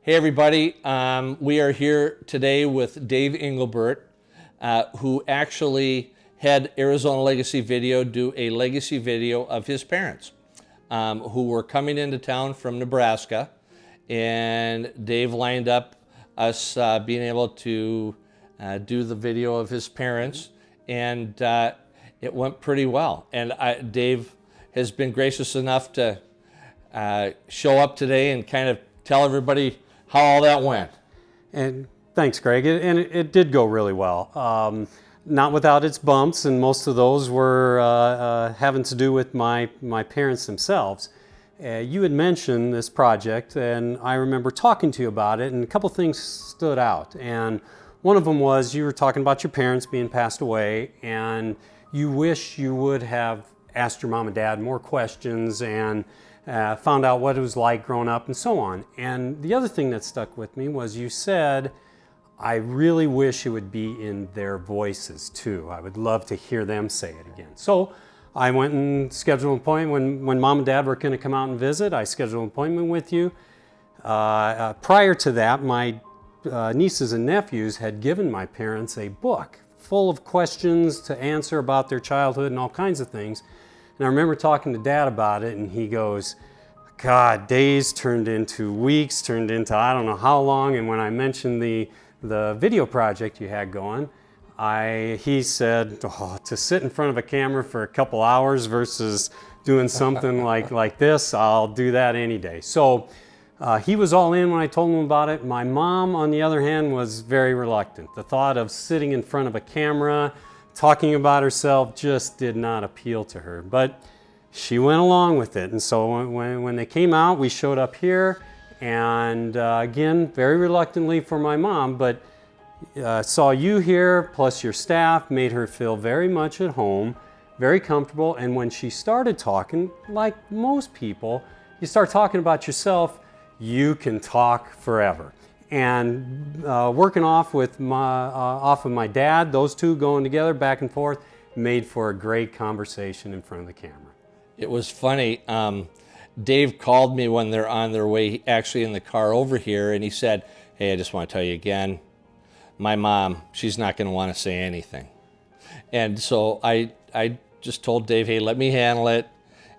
Hey everybody, we are here today with Dave Engelbert, who actually had Arizona Legacy Video do a legacy video of his parents, who were coming into town from Nebraska, and Dave lined up us being able to do the video of his parents, and it went pretty well. And Dave has been gracious enough to show up today and kind of tell everybody how all that went. And thanks, Greg. It did go really well. Not without its bumps, and most of those were having to do with my parents themselves. You had mentioned this project, and I remember talking to you about it, and a couple things stood out. And one of them was you were talking about your parents being passed away, and you wish you would have asked your mom and dad more questions and found out what it was like growing up and so on. And the other thing that stuck with me was you said, I really wish it would be in their voices too. I would love to hear them say it again. So I went and scheduled an appointment when mom and dad were going to come out and visit. I scheduled an appointment with you. Prior to that, my nieces and nephews had given my parents a book full of questions to answer about their childhood and all kinds of things. And I remember talking to Dad about it, and he goes, God, days turned into weeks, turned into I don't know how long. And when I mentioned the video project you had going, he said, to sit in front of a camera for a couple hours versus doing something like this, I'll do that any day. So he was all in when I told him about it. My mom, on the other hand, was very reluctant. The thought of sitting in front of a camera, talking about herself just did not appeal to her, but she went along with it. And so when they came out, we showed up here, and again, very reluctantly for my mom, but saw you here, plus your staff, made her feel very much at home, very comfortable. And when she started talking, like most people, you start talking about yourself, you can talk forever. And working off of my dad, those two going together back and forth, made for a great conversation in front of the camera. It was funny. Dave called me when they're on their way, actually in the car over here, and he said, hey, I just want to tell you again, my mom, she's not going to want to say anything. And so I just told Dave, hey, let me handle it,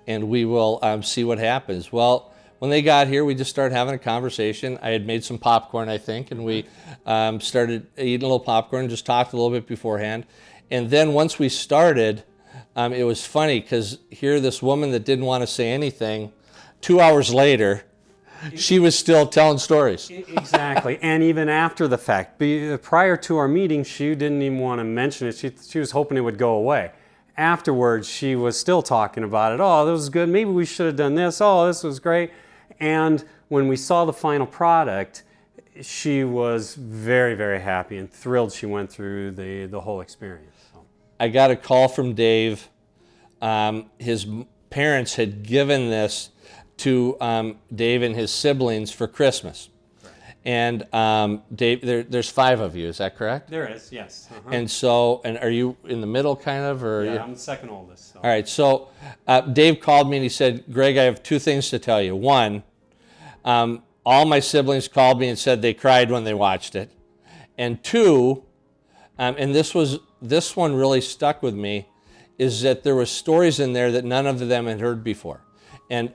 and we will see what happens. Well, when they got here, we just started having a conversation. I had made some popcorn, I think, and we started eating a little popcorn and just talked a little bit beforehand. And then once we started, it was funny because here this woman that didn't want to say anything, 2 hours later, she was still telling stories. Exactly, and even after the fact. Prior to our meeting, she didn't even want to mention it. She was hoping it would go away. Afterwards, she was still talking about it. Oh, this was good. Maybe we should have done this. Oh, this was great. And when we saw the final product, she was very, very happy and thrilled she went through the whole experience. So. I got a call from Dave. His parents had given this to Dave and his siblings for Christmas. And Dave, there's 5 of you, is that correct? There is, yes. Uh-huh. And so, are you in the middle kind of? Or yeah, I'm the second oldest. So. All right, so Dave called me and he said, Greg, I have 2 things to tell you. One, all my siblings called me and said they cried when they watched it. And 2, and this one really stuck with me, is that there were stories in there that none of them had heard before. And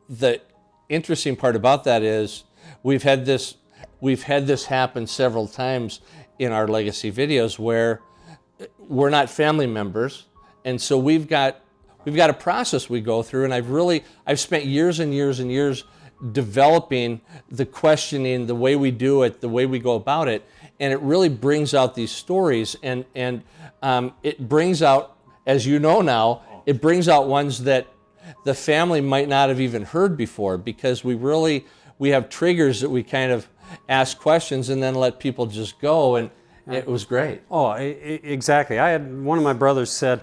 the interesting part about that is, we've had this happen several times in our legacy videos where we're not family members, and so we've got a process we go through, and I've spent years and years and years developing the questioning, the way we do it, the way we go about it, and it really brings out these stories, and it brings out, as you know now, it brings out ones that the family might not have even heard before, because we have triggers that we kind of ask questions and then let people just go, and it was great. Oh, exactly. I had one of my brothers said,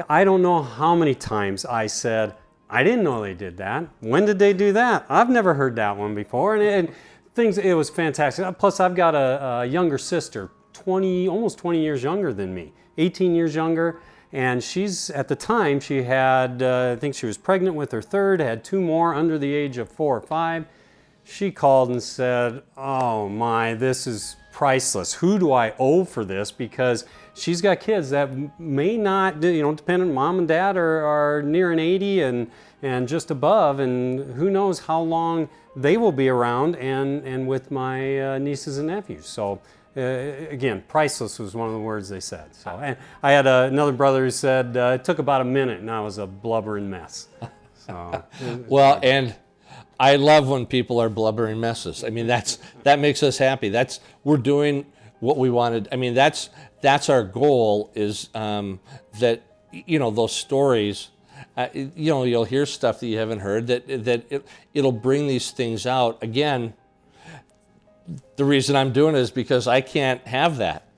I don't know how many times I said, I didn't know they did that. When did they do that? I've never heard that one before. And it was fantastic. Plus, I've got a younger sister, almost 20 years younger than me, 18 years younger. And at the time, she had, I think she was pregnant with her third, had 2 more under the age of 4 or 5. she called and said, "Oh my, this is priceless. Who do I owe for this?" Because she's got kids that may not, dependent, mom and dad are near an 80 and just above, and who knows how long they will be around, and with my nieces and nephews. So again, priceless was one of the words they said. So, and I had another brother who said it took about a minute and I was a blubbering mess. So, well, and I love when people are blubbering messes. I mean, that makes us happy. We're doing what we wanted. I mean, that's our goal, is that, those stories, you'll hear stuff that you haven't heard, it'll bring these things out. Again, the reason I'm doing it is because I can't have that.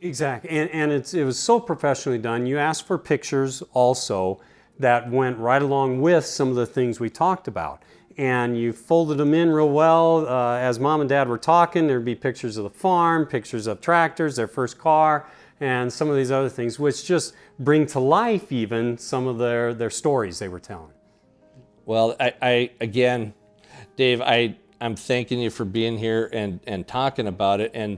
Exactly, and it was so professionally done. You asked for pictures also that went right along with some of the things we talked about. And you folded them in real well. As mom and dad were talking, there'd be pictures of the farm, pictures of tractors, their first car, and some of these other things, which just bring to life even some of their stories they were telling. Well, I again, Dave, I'm thanking you for being here and talking about it. And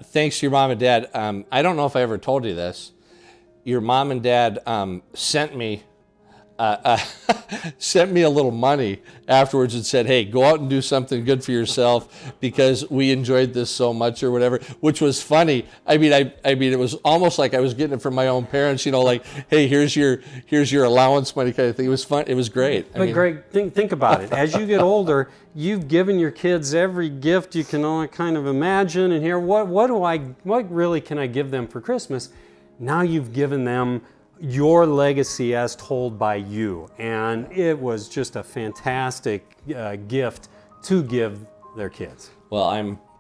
thanks to your mom and dad. I don't know if I ever told you this. Your mom and dad sent me sent me a little money afterwards and said, "Hey, go out and do something good for yourself because we enjoyed this so much," or whatever, which was funny. I mean, it was almost like I was getting it from my own parents, like, "Hey, here's your allowance money," kind of thing. It was fun. It was great. But Greg, think about it. As you get older, you've given your kids every gift you can only kind of imagine. And here, what really can I give them for Christmas? Now you've given them your legacy as told by you, and it was just a fantastic gift to give their kids. Well,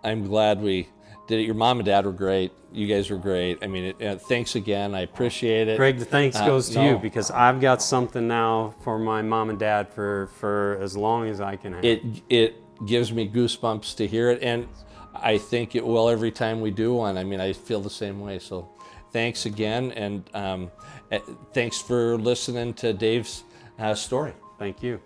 I'm glad we did it. Your mom and dad were great. You guys were great. I mean, thanks again. I appreciate it. Greg, the thanks goes to you, because I've got something now for my mom and dad for as long as I can have. It gives me goosebumps to hear it, and I think it will every time we do one. I mean, I feel the same way. So thanks again, and thanks for listening to Dave's story. Thank you.